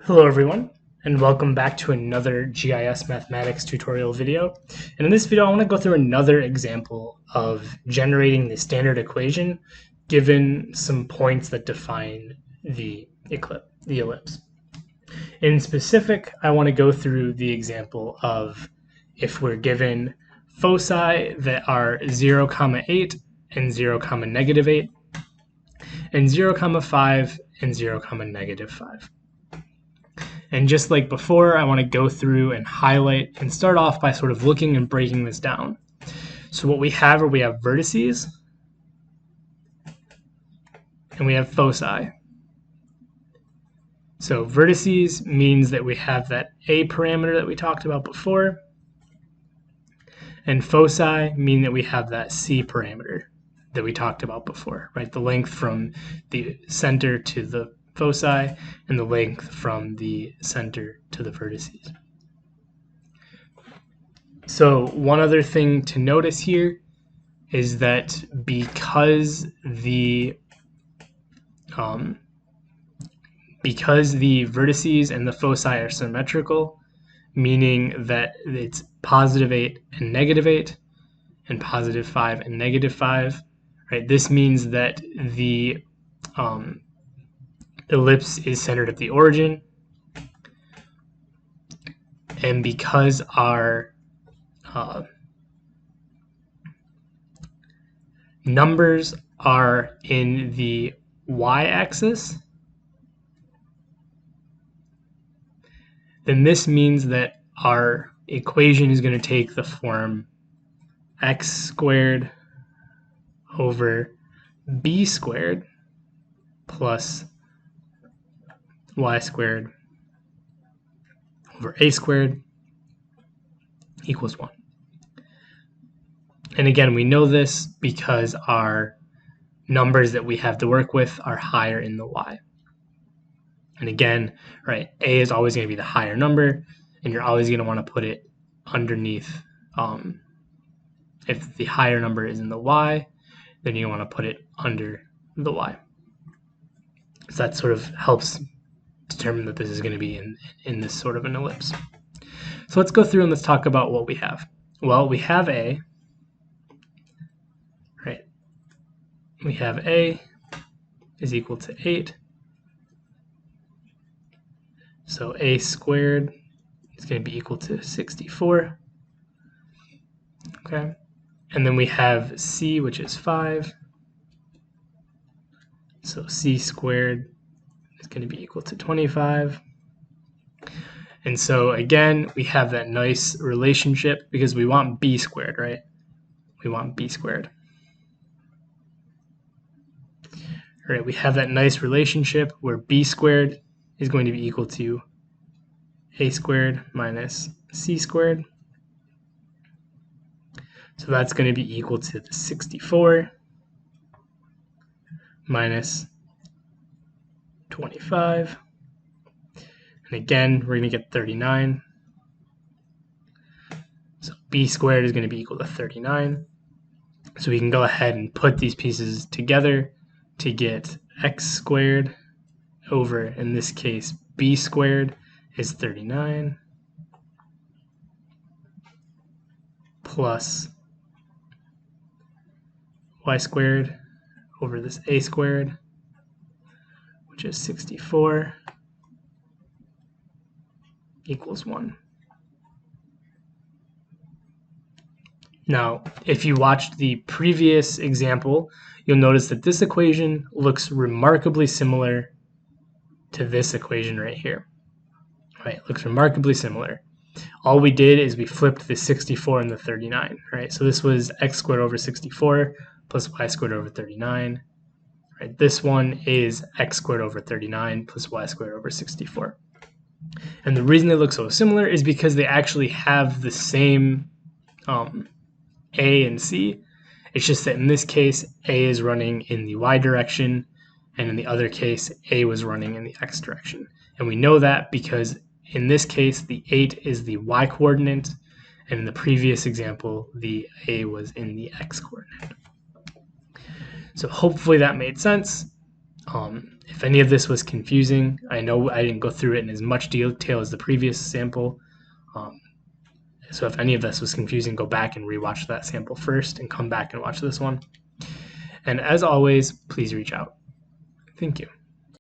Hello everyone, and welcome back to another GIS mathematics tutorial video. And in this video, I want to go through another example of generating the standard equation given some points that define the ellipse. In specific, I want to go through the example of if we're given foci that are 0, 8 and 0, -8, and 0, 5 and 0, -5. And just like before, I want to go through and highlight and start off by sort of looking and breaking this down. So what we have vertices and we have foci. So vertices means that we have that A parameter that we talked about before, and foci mean that we have that C parameter that we talked about before, right? The length from the center to the foci and the length from the center to the vertices. So one other thing to notice here is that because the vertices and the foci are symmetrical, meaning that it's +8 and -8 and +5 and -5, right? This means that the ellipse is centered at the origin, and because our numbers are in the y-axis, then this means that our equation is going to take the form x squared over b squared plus y squared over a squared equals 1. And again, we know this because our numbers that we have to work with are higher in the y. And again, right, a is always going to be the higher number, and you're always going to want to put it underneath. If the higher number is in the y, then you want to put it under the y. So that sort of helps determine that this is going to be in this sort of an ellipse. So let's go through and let's talk about what we have. Well, we have A, right? We have A is equal to 8. So A squared is going to be equal to 64. Okay. And then we have C, which is 5. So C squared is going to be equal to 25. And so again, we have that nice relationship because we want B squared, right? We want B squared. All right, we have that nice relationship where B squared is going to be equal to A squared minus C squared. So that's going to be equal to the 64 minus 25. And again, we're going to get 39. So B squared is going to be equal to 39. So we can go ahead and put these pieces together to get x squared over, in this case, B squared is 39 plus y squared over this A squared, which is 64, equals 1. Now, if you watched the previous example, you'll notice that this equation looks remarkably similar to this equation right here. Right, it looks remarkably similar. All we did is we flipped the 64 and the 39, right? So this was x squared over 64 plus y squared over 39. Right, this one is x squared over 39 plus y squared over 64. And the reason they look so similar is because they actually have the same A and C. It's just that in this case, A is running in the y direction, and in the other case, A was running in the x direction. And we know that because in this case, the 8 is the y coordinate, and in the previous example, the A was in the x coordinate. So hopefully that made sense. If any of this was confusing, I know I didn't go through it in as much detail as the previous sample. So if any of this was confusing, go back and rewatch that sample first and come back and watch this one. And as always, please reach out. Thank you.